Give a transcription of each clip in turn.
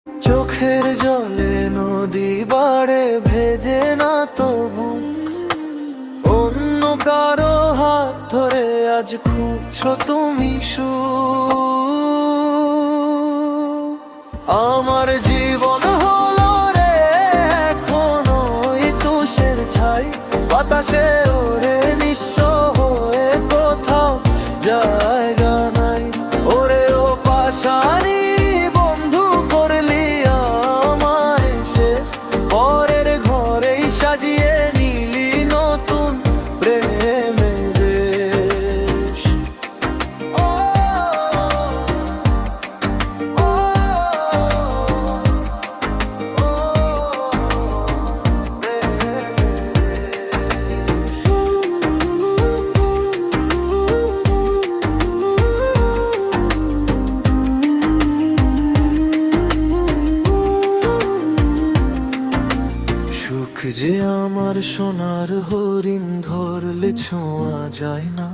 চোখের জলে নদী বাড়ে ভেজে না তবু, অন্য কারো হাত ধরে আজ খুঁজছো তুমি আমার জীবন হলো রে এখনো ওই তুষের ছাই, বাতাসে ওরে নিঃস্ব হয়ে কোথাও জায়গা নাই। ওরে ও পাশানি বন্ধু করলি আমায় শেষ, পরের ঘরেই সাজিয়ে নিলি নতুন প্রেমের দেশ। সুখ যে আমার সোনার হরিণ ধরলে ছোঁয়া যায় না,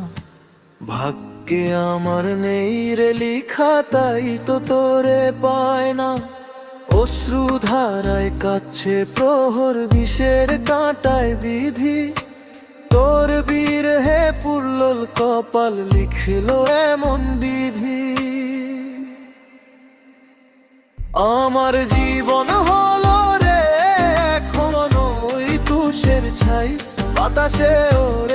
ভাগ্যে আমার নেই রে লিখা তাই তো তোরে পায় না। অশ্রু ধারায় কাচ্ছে প্রহর, বিষের কাঁটায় বিধি, তোর বিরহে পুরল কপাল লিখলো এমন বিধি। আমার জীবন হলো রে এখনো ওই তুষের ছাই, বাতাসে ওর